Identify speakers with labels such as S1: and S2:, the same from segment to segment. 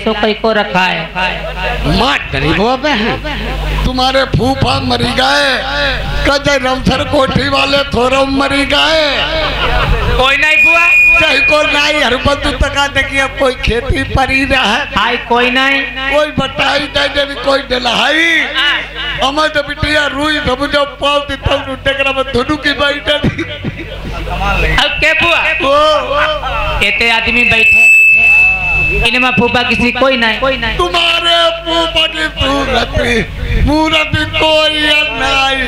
S1: सो कई को रखा है।
S2: माँ गरीबों में है। तुम्हारे फूफा मरी गए, कजय रमसर कोठी वाले थोड़ा मरी गए।
S1: कोई नहीं बुआ,
S2: चाहे को नहीं हर बंधु तका देखिए कोई खेती परी रहा है।
S1: हाय कोई नहीं,
S2: कोई बताई दे भी कोई डलाई। हमें तो बिटिया रुई समझो पाव दी तब टेकरा में धुनु की बैठा थी।
S1: अब के बुआ कहते आदमी बैठे इनमें फूफा किसी कोई नहीं।
S2: तुम्हारे फूफा की मूर्ति कोई नहीं,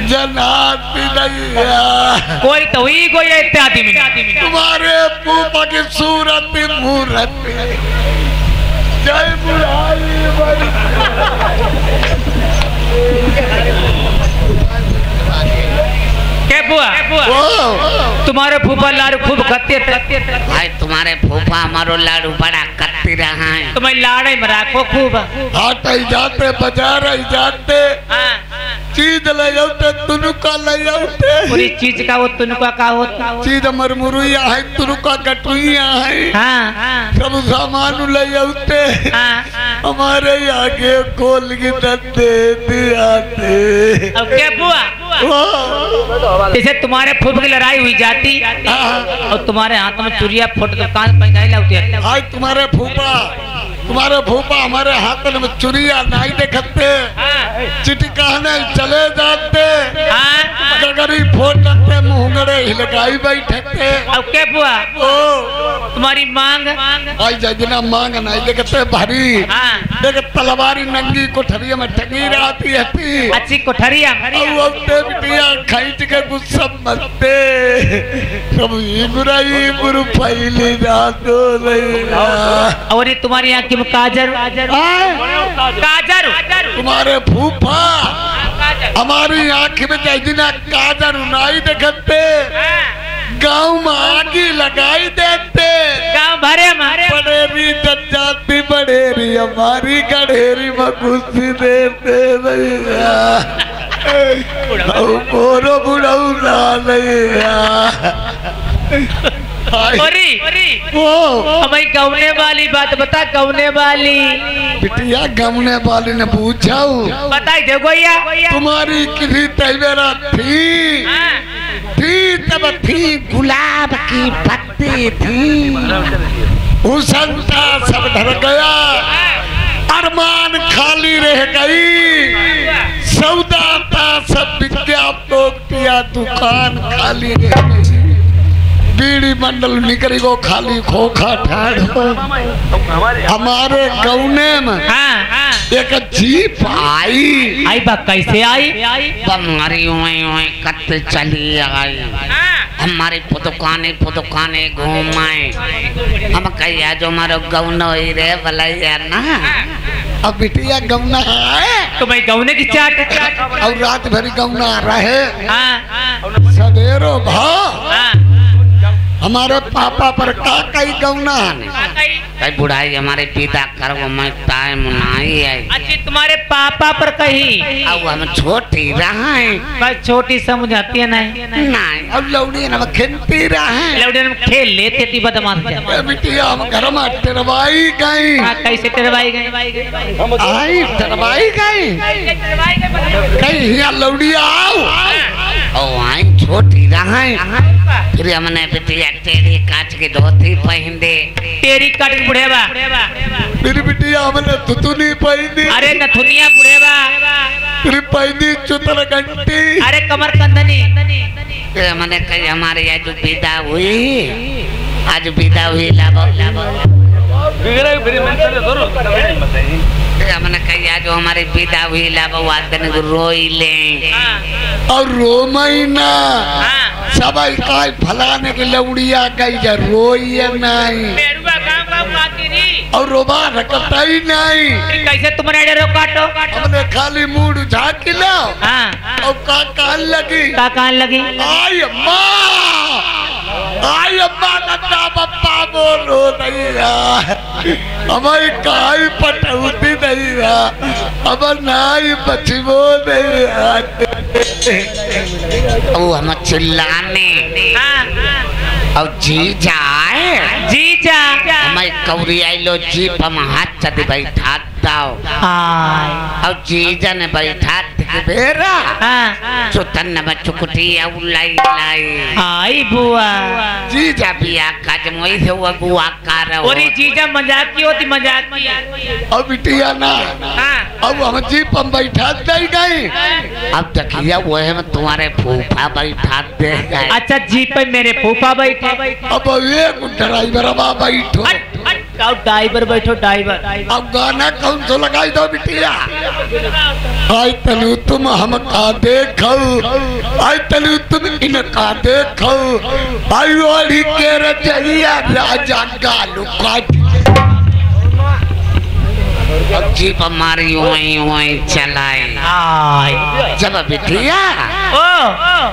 S2: जनाती नहीं है।
S1: कोई तो ही कोई इतने आदमी
S2: तुम्हारे फूफा की सूरत मूर्ति जय बुढ़ाई
S1: तुम्हारे फूफा लाडू खूब खाते थे।
S3: भाई तुम्हारे फूफा हमारो लाडू बड़ा करती रहा है।
S1: तुम्हें लाड़े में रखो खूब।
S2: हाट ही जाते बाजार ही जाते चीज ले जाते तुनुका ले जाते।
S1: पूरी चीज का वो तुनुका का होता
S2: चीज मरमुरुया है, तुनुका कटुइया है। सब सामान ले जाते। हमारे आगे खोल के दे दियाते।
S1: अब क्या बुआ जैसे तुम्हारे फूफा की लड़ाई हुई जाती और तुम्हारे हाथ में चुरिया फोटो दुकान पर नहीं लाती है।
S2: आज तुम्हारे फूफा हमारे हाथ में चुरिया नहीं देखते, चिट्ठी कहने चले जाते, गगरी फोड़ लगते, मुंगड़े हिलकाई बैठते।
S1: अब क्या बुआ तुम्हारी मांग
S2: आई जजना मांग नहीं देखते भारी। देख तलवारी नंगी कोठरिया में टंगी रहती है।
S1: अच्छी कोठरिया
S2: बिटिया खींच के गुस्सा मरते सब गुरु फैली जातो
S1: और तुम्हारी आंख में काजर
S2: तुम्हारे फूफा हमारी आंख में जजना काजर नहीं देखते, गांव में आगी लगाई देते।
S1: गांव भरे हमारे
S2: बड़ेरी जाती बड़ेरी हमारी गढ़ेरी में खुशी देते बोरो बुढ़ऊ
S1: हमारी गवने वाली बात बता। गवने वाली
S2: बिटिया गवने वाली ने पूछा
S1: बताई दे गोया
S2: तुम्हारी किसी तैवेरा थी तब थी गुलाब की पत्ती थी। हुसनता सब ढल गया, अरमान खाली रह गई। सौदा था सब विज्ञापन किया, दुकान खाली रह गई। बीड़ी मंडल निकली को खाली खोखा ठाड़। हमारे गौने में एक जीप आई
S1: बा कैसे आई?
S3: हमारी कत्ते चली आई। हमारी पुदुकाने घूमाए। हम कहिया जो हमारो गौनो ही रे भलैया ना।
S2: अब बिटिया गौना है
S1: तो भाई गौने की चाट
S2: और रात भरी गौना रहे। सवेरो भाव हमारे पापा पर का कई गौना
S3: कई बुढ़ाई हमारे पिता कर वो मैं टाइम नहीं है।
S1: अच्छी तुम्हारे पापा पर कही
S3: अब हम छोटी रहा है।
S1: बस छोटी समझ आती है नहीं
S2: अब लौड़ी ना खेलती रहे।
S1: लौड़ी में खेल लेते थी बदमाश।
S2: बिटिया हम घर में टरवाई गई।
S1: कैसे टरवाई गई?
S2: आई टरवाई गई कहीं यहाँ लौड़ी आओ
S3: आई छोटी रहा है। फिर हमने बिटिया तेरी काट के धोती पहन दे।
S1: तेरी काट के बुढ़ेवा
S2: मेरी बिटिया हमने थुतुनी पहनी।
S1: अरे नथुनिया बुढ़ेवा
S2: फिर पहनी चुतर घंटी।
S1: अरे कमर कंदनी।
S3: फिर मैंने कही हमारे आज विदा हुई लाभो हमने कही आज हमारी विदा हुई लाभो आदन रोई ले
S2: और रो महीना सब फलाने की लौड़िया गई जा रोई नहीं और रोबा रखता ही नहीं।
S1: कैसे तुमने डेरो काटो?
S2: हमने खाली मूड झाँक लो और कान लगी आई अम्मा नन्ना पप्पा बोलो नहीं हमारी काई पटौती नहीं अब नाई बचबो नहीं
S3: हम चिल्लाने और जी
S1: जीजा
S3: मैं कौरी आइलो जीप हम हाथ चढ़ बैठा दाओ और जीजा ने बैठा बेरा चुतन न चुकुटी लाई लाई
S1: आई बुआ
S3: जीजा भी आकाज मोई से वो गुआ कर
S1: और ये जीजा मजाक की होती मजाक की
S2: अब बिटिया ना अब हम जीप हम बैठा दे गए
S3: अब देखिए वो है मैं तुम्हारे फूफा बैठा दे गए
S1: अच्छा जीप पे मेरे फूफा बैठे
S2: अब ये ड्राइवर बैठो
S1: ड्राइवर बैठो ड्राइवर
S2: अब गाना कौन सा लगाई दो बिटिया आई तलू तुम हम का देखो आई तलू तुम इनका देखो आई वाली के रचैया राजा गालू काटी
S3: अब जीप हमारी वहीं चलाए जब बिटिया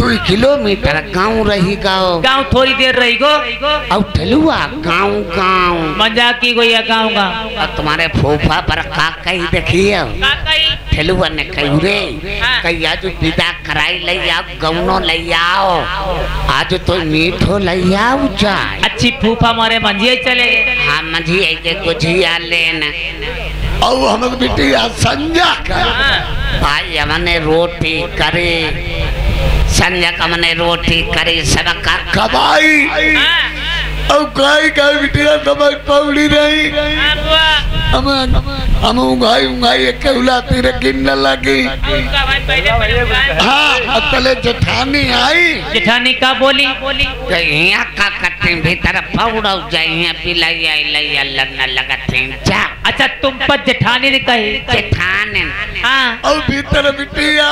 S3: 2 किलोमीटर गाँव रही
S1: गाँव थोड़ी देर रही गो
S3: अब ठलुआ गाँव
S1: मजाक की गई गाँव गाँव
S3: अब तुम्हारे फूफा पर का कही देखिए ठलुआ ने कही रे कही आज विदा कराई ले आओ गौनो ले आओ आज तो मीठो ले आओ जाए
S1: अच्छी फूफा हमारे मंझिए चले
S3: हाँ मंझिए के गुझिया लेना
S2: अब हम बिटिया संजा कर
S3: भाई हमने रोटी करे संजा का हमने रोटी करे सबका
S2: कबाई अब गाय गाय बिटिया समझ पौड़ी नहीं हम उंगाई एक उलाती रे गिन लगी हाँ पहले जेठानी आई
S1: जेठानी का बोली
S3: यहाँ का करते भीतर पौड़ा जाए पिलाई आई लैया लड़ना लगते जा
S1: अच्छा तुम पर जेठानी ने कही
S3: जेठानी
S1: हाँ
S2: अब भीतर बिटिया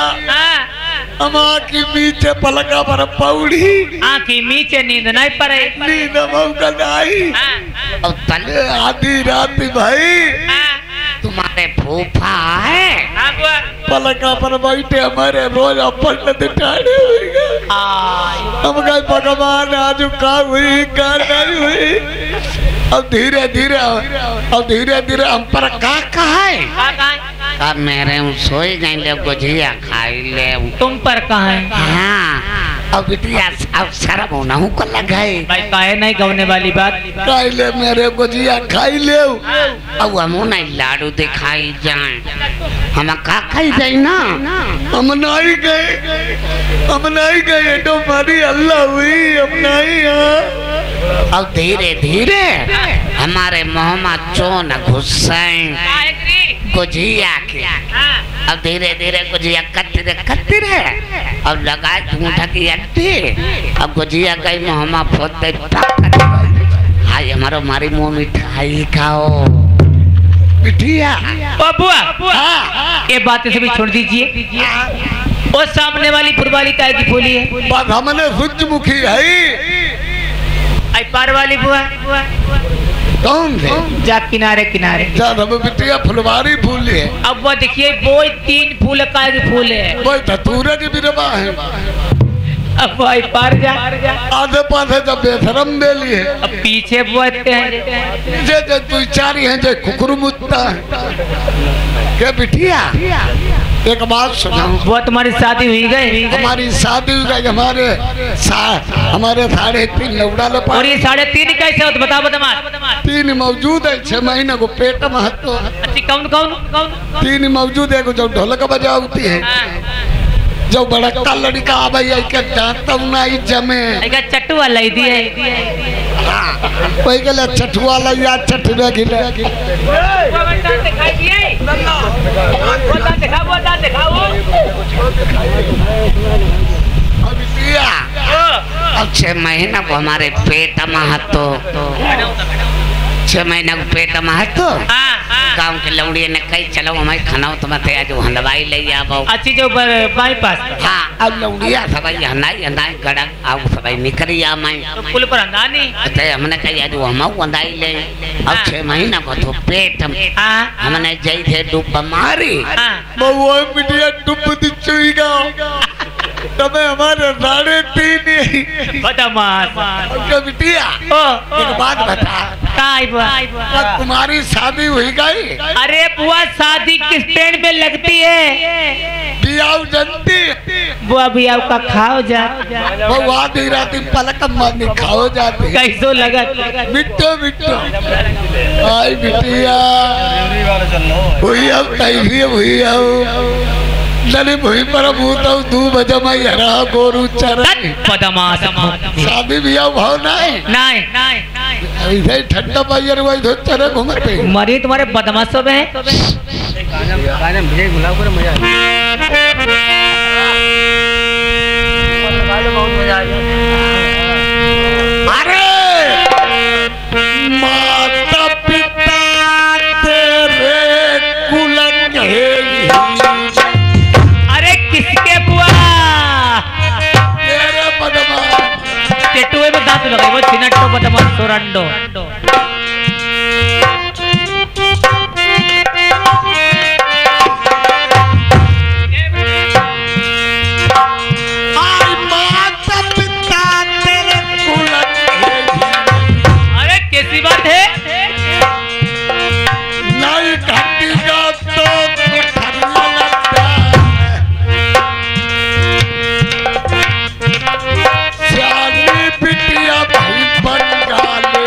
S2: अमां की नीचे पलका पर पौड़ी
S1: आँखी नीचे नींद नहीं पड़े
S2: नींद मौका नहीं
S3: अब तले
S2: आधी रात भाई
S3: तुम्हारे फूफा है
S2: पलका पर बैठे हमारे रोज अपन दिठाने हम कहे भगवान आज का हुई का नहीं हुई अब धीरे धीरे हम पर का है
S3: अब मेरे सोई गई ले गुझिया खाई ले
S1: तुम पर कहा है
S3: हाँ अब बिटिया अब शर्म होना हूँ को लगाए
S1: भाई काहे नहीं गवने वाली बात
S2: खाई ले मेरे गुझिया खाई ले
S3: अब हम नहीं लाडू दिखाई जाए हम का खाई जाए ना
S2: हम नहीं गए तो हमारी अल्लाह हुई हम नहीं
S3: अब धीरे धीरे हमारे मोहम्मद चोन घुस्से गुझिया के अब धीरे धीरे गुझिया कत्ती रहे अब लगाए झूठा की अट्टी अब गुझिया गई मोहम्मद फोते हाय हमारो मारी मुँह मिठाई खाओ
S2: बिटिया
S1: बुआ ये बातें सभी छोड़ दीजिए और सामने वाली फुलवाली काय की फूली है
S2: बस हमने सूरजमुखी है
S1: आई पार वाली बुआ
S2: कौन थे
S1: जा किनारे
S2: हम बिटिया फुलवारी फूल है
S1: अब वो देखिए वो 3 फूल काय के फूल है
S2: वो धतूरे की बिरवा है
S1: अब भाई पार जा
S2: आधे पासे जब बेशरम दे लिए
S1: अब पीछे बोलते हैं
S2: जे तू चारी हैं जे कुकुर मुत्ता है क्या बिटिया एक बात सुनाऊं
S1: वो तुम्हारी शादी हुई गई
S2: हमारी शादी हुई गई हमारे 3.5 लौड़ा लो
S1: और ये 3.5 कैसे हो तो बताओ
S2: 3 मौजूद है 6 महीने को पेट महत्व
S1: अच्छी कौन
S2: 3 मौजूद है जो ढोलक बजाती है जो बड़का लड़का आवे के दांत नहीं जमे
S1: चट्टू वाला ही दिए
S2: कोई गले छठुआ लइया छठवे गिले
S3: अब 6 महीना को हमारे पेट महत्व 6 महीना को पेट महत्व गांव के लौड़िए ने कही चलो हमारे खाना तो मत आज हलवाई ले आओ
S1: अच्छी जो बाईपास
S3: हाँ अब लौड़िया सब हनाई गड़क अब सब निकली आ मैं
S1: पुल पर अंदानी
S3: तो हमने कही आज हम अंदाई ले अब 6 महीना को तो पेट हमने जई थे डूब मारी
S2: वो बिटिया डूब दी चुईगा तब हमारे 3.5
S1: बदमाश
S2: बिटिया एक बात बता तुम्हारी शादी हुई गई
S1: अरे बुआ शादी किस पेड़ पे लगती है
S2: बियाह जनती
S1: बुआ भी आपका खाओ जा
S2: वो आधी राती पलक मारनी खाओ जाते
S1: कैसो लगा
S2: बिट्टो बिट्टो आई बिटिया हुई अब तैही हुई अब नली भुई पर भूत दू बजे मैं हरा गोरू चरण
S1: बदमाश
S2: शादी भी आओ भाव नहीं
S1: नहीं
S2: इधर ठंडा बाजार वही धो चरे घूमते
S1: मरी तुम्हारे बदमाशों में
S4: गाने में गुलाब कर मजा बहुत मजा
S2: अरे माता पिता तेरे कुलंग
S1: अरे किसके बुआ
S2: तेरे बदमाश
S1: टेटुए में दांत लगे वो चिनट्टो बदमाश सोरंडो कैसी बात है
S2: नहीं घटेगा तो ठंडा लगता सियानी बिटिया भाई बंगाले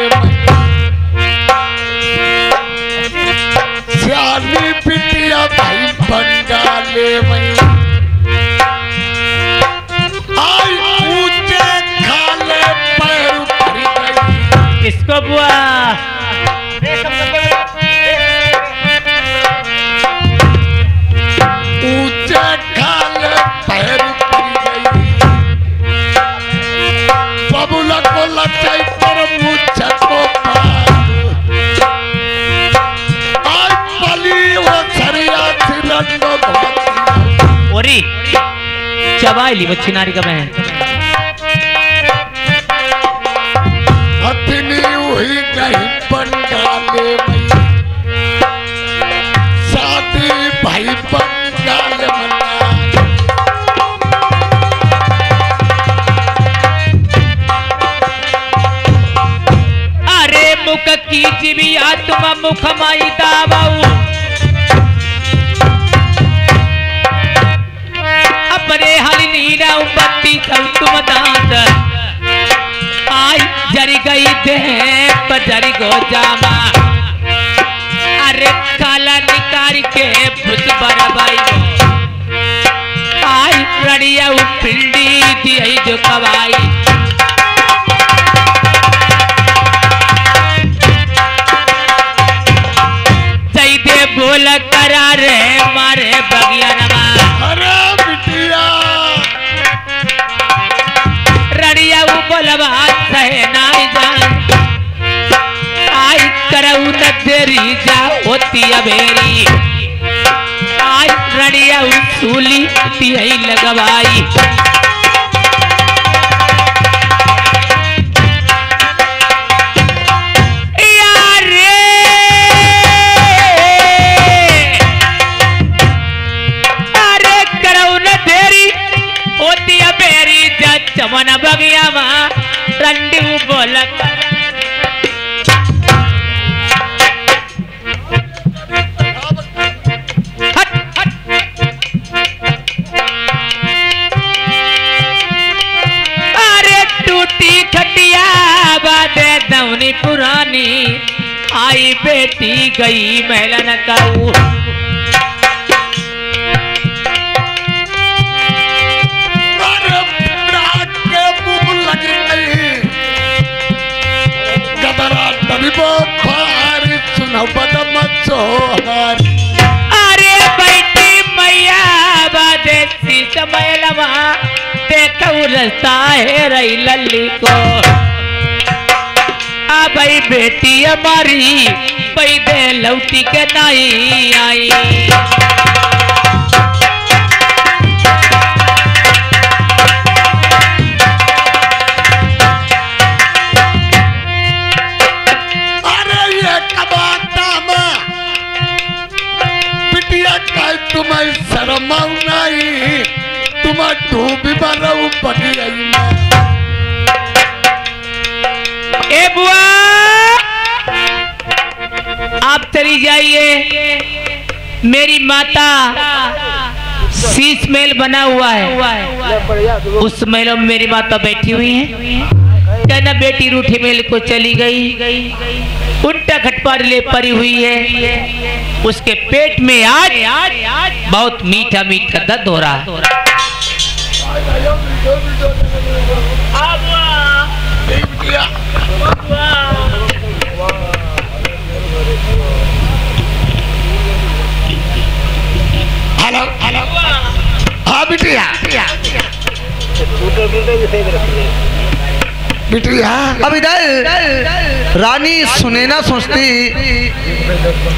S2: सियानी बिटिया भाई बंगाले में आई ऊंचे खाले पैर उखड़ गई
S1: इसको बुआ
S2: ऊंचे खाले पैर उखड़ गई बबुला को लचाई पर मुझे को आज पली वो छरिया सिरंडो घोटी
S1: ओरी चबाई ली बच्ची नारी का बहन
S2: हथनी हुई कहीं बंगाले में शादी भाई बंगाल मना
S1: अरे मुख की जीविया तुम मुख माई दावाऊ अपने हल नीरा बत्ती तुम दांत आई जरी गई देह पर जरी गो जामा अरे काला निकार के भूत बरबाई आई रड़िया पिंडी दी जो कवाई सही दे बोल करा रे मारे बगिया नमा
S2: अरे बिटिया
S1: रड़िया बोलबा सहे नाई जान आई करऊ न तेरी जा होती अबेरी आई रड़िया सूली तिहई लगवाई चमन बगिया मां रंडी बोल अरे टूटी खटिया बातें दौनी पुरानी आई बेटी गई महलन कहू अरे बैठी मैया बादेसी समय लवा देखो रस्ता है रही लल्ली को आ भाई बेटी हमारी पैदे लौटी के नहीं आई
S2: तुम्हें शर्म नहीं तुम्हें डूबी बरऊ पड़ी रही
S1: ए बुआ आप चली जाइए मेरी माता शीश महल बना हुआ है, उस महल में मेरी माता बैठी हुई है। कहना बेटी रूठी महल को चली गई, उल्टा खटपाट ले पड़ी हुई है। उसके पेट में आज बहुत मीठा मीठा दर्द हो रहा है।
S2: हेलो हेलो, हाँ बिटिया बिटिया।
S5: अब इधर रानी सुनैना सोचती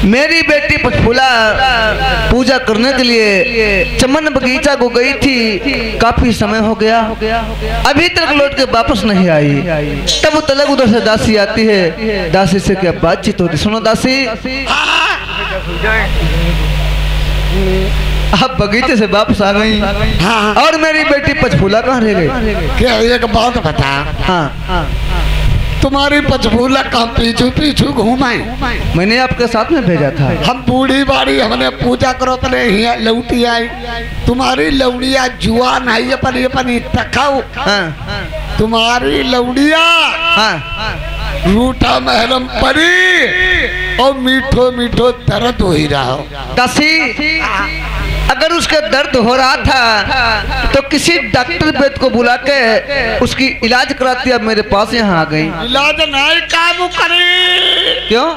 S5: मेरी बेटी पचफूला पूजा करने के लिए चमन बगीचा को गई थी, काफी समय हो गया, अभी तक लौट के वापस नहीं आई। तब तलक उधर से दासी आती है, दासी से क्या बातचीत होती। सुनो दासी, आप बगीचे से वापस आ गई,
S2: हाँ।
S5: और मेरी बेटी पचफूला कहाँ रह गई?
S2: क्या एक बात बता,
S5: हाँ,
S2: तुम्हारी पचफूला कहाँ पीछू पीछू घूमे?
S5: मैंने आपके साथ में भेजा था।
S2: हम बूढ़ी बाड़ी हमने पूजा करो तो नहीं लौटी आई। तुम्हारी लौड़िया जुआन आई अपन तखाओ।
S5: हाँ,
S2: तुम्हारी लौड़िया रूठा महरम परी और मीठो मीठो दर्द हो ही रहा हो।
S5: दासी, अगर उसका दर्द हो रहा था तो किसी डॉक्टर वैद्य को बुला के उसकी इलाज कराती। अब मेरे पास यहाँ आ गई।
S2: इलाज नहीं काम करे।
S5: क्यों?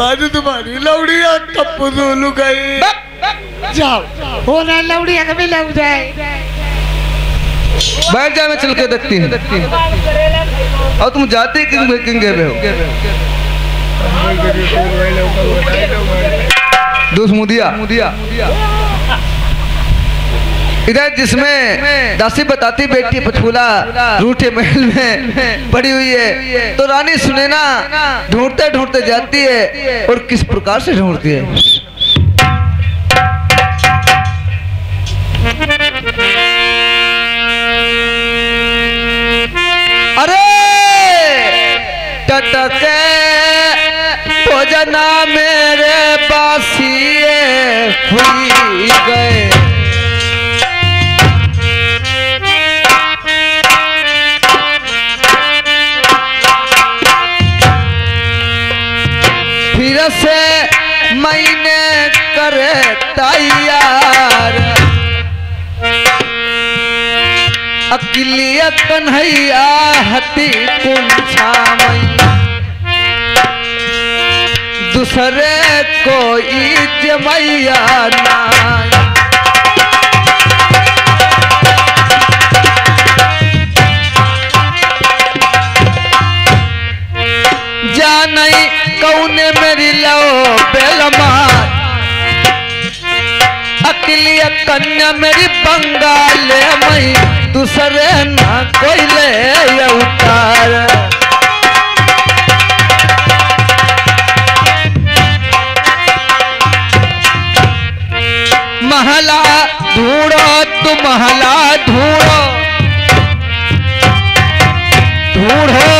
S2: आज तुम्हारी लौड़िया कपूर गई। जाओ हो ना लौड़िया कभी लग जाए।
S5: बैठ जाए, मैं चल के देखती हूँ। और तुम जाते किंग हो मुदिया इधर, जिसमें दासी बताती बेटी पचफूला रूठे महल में पड़ी हुई है, तो रानी सुनैना ढूंढते ढूंढते जाती है। और किस प्रकार से ढूंढती है? अरे टटके भोजना मेरे बासिए हुई गए, फिर से मैंने करे तैयार, अकेलिया कन्हैया हती कुंछा मई, दूसरे कोई जमैया ना। जानई कौने मेरी लो बेलमार, अकेलिया कन्या मेरी बंगाल मई, दूसरे ना कोई ले उतार। महला ढूंढो तुम महला ढूंढो, ढूंढो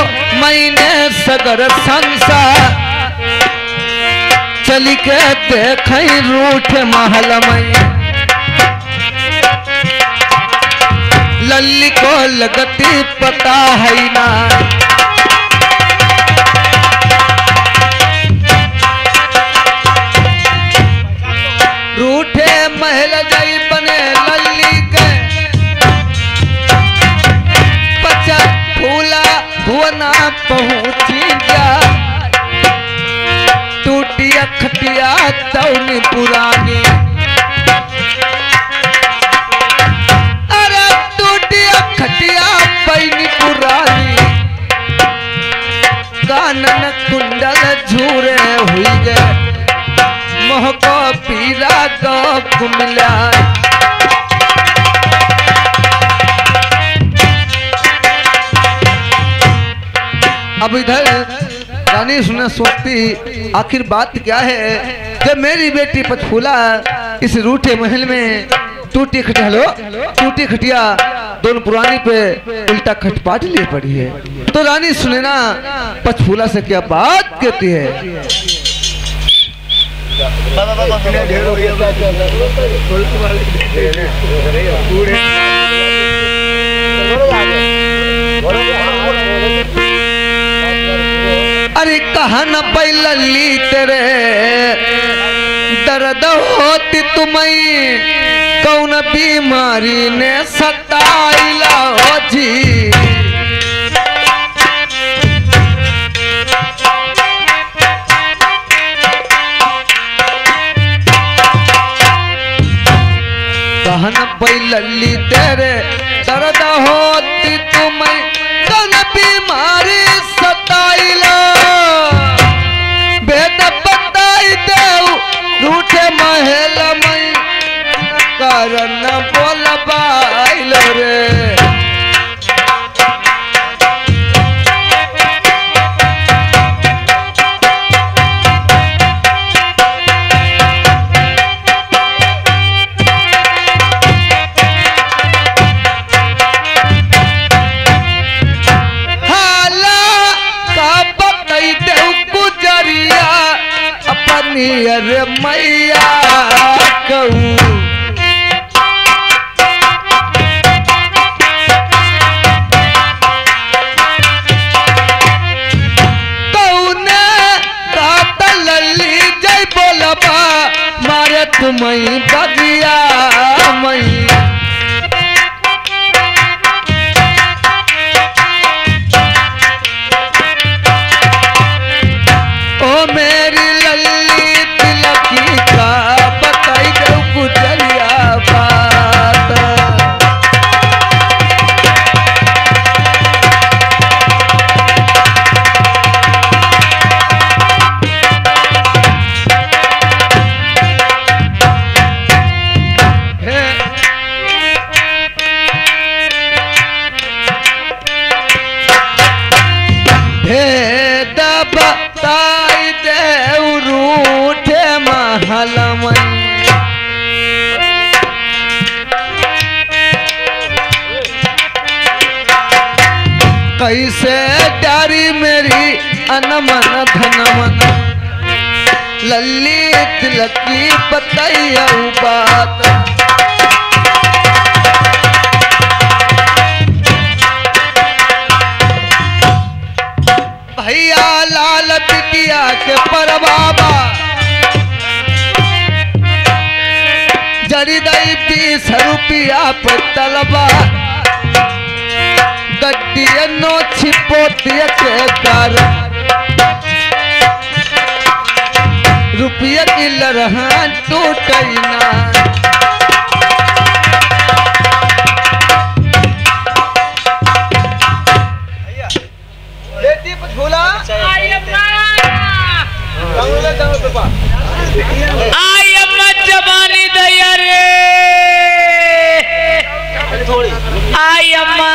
S5: मैंने सगर संसार, चली के देख रूठ महल में, लल्ली को लगती पता है ना। रूठे महल जाई बने लल्ली के, पचा फूला भुवना पहुंची जा, टूटिया खटिया तौनी पुरानी, अरे टूटिया खटिया पैनी पुरानी, कानन कुंडल झूरे हुई गए, मोह को पीरा को मिला। अब इधर रानी सुने सोचती आखिर बात क्या है, जब मेरी बेटी पचफूला इस रूठे महल में टूटी खटिया, लो टूटी खटिया दोनों पुरानी पे उल्टा खटपाट लिए पड़ी है, तो रानी सुनैना पचफूला से क्या बात कहती है। अरे कहा न लल्ली तेरे दर्द होती तुम्हें कौन बीमारी ने सताइला हो जी। कहन लल्ली तेरे दर्द होती तुम्हें कौन बीमारी सताइला भेद बताई देऊ रूठे महल में कारण बोल बाइल रे। अरे मैया कहूँ कौने रात लल्ली जय बोलबा मारे तुम्हें बगिया मई। ओ मेरी लल्ली तिलकी का बताई दो गुजरिया बात। भेद बताई देऊ रूठे महल में कैसे डारी मेरी अनमन धनमन लल्ली तिलकी बताइया बात। भैया लाल बिटिया के परबाबा जरी दई 20 रुपया पे तलबा गड्डिया नो छिपोतिया के कर रुपया की लरहान टूटई ना।
S1: आई अम्मा जवानी दया रे आई अम्मा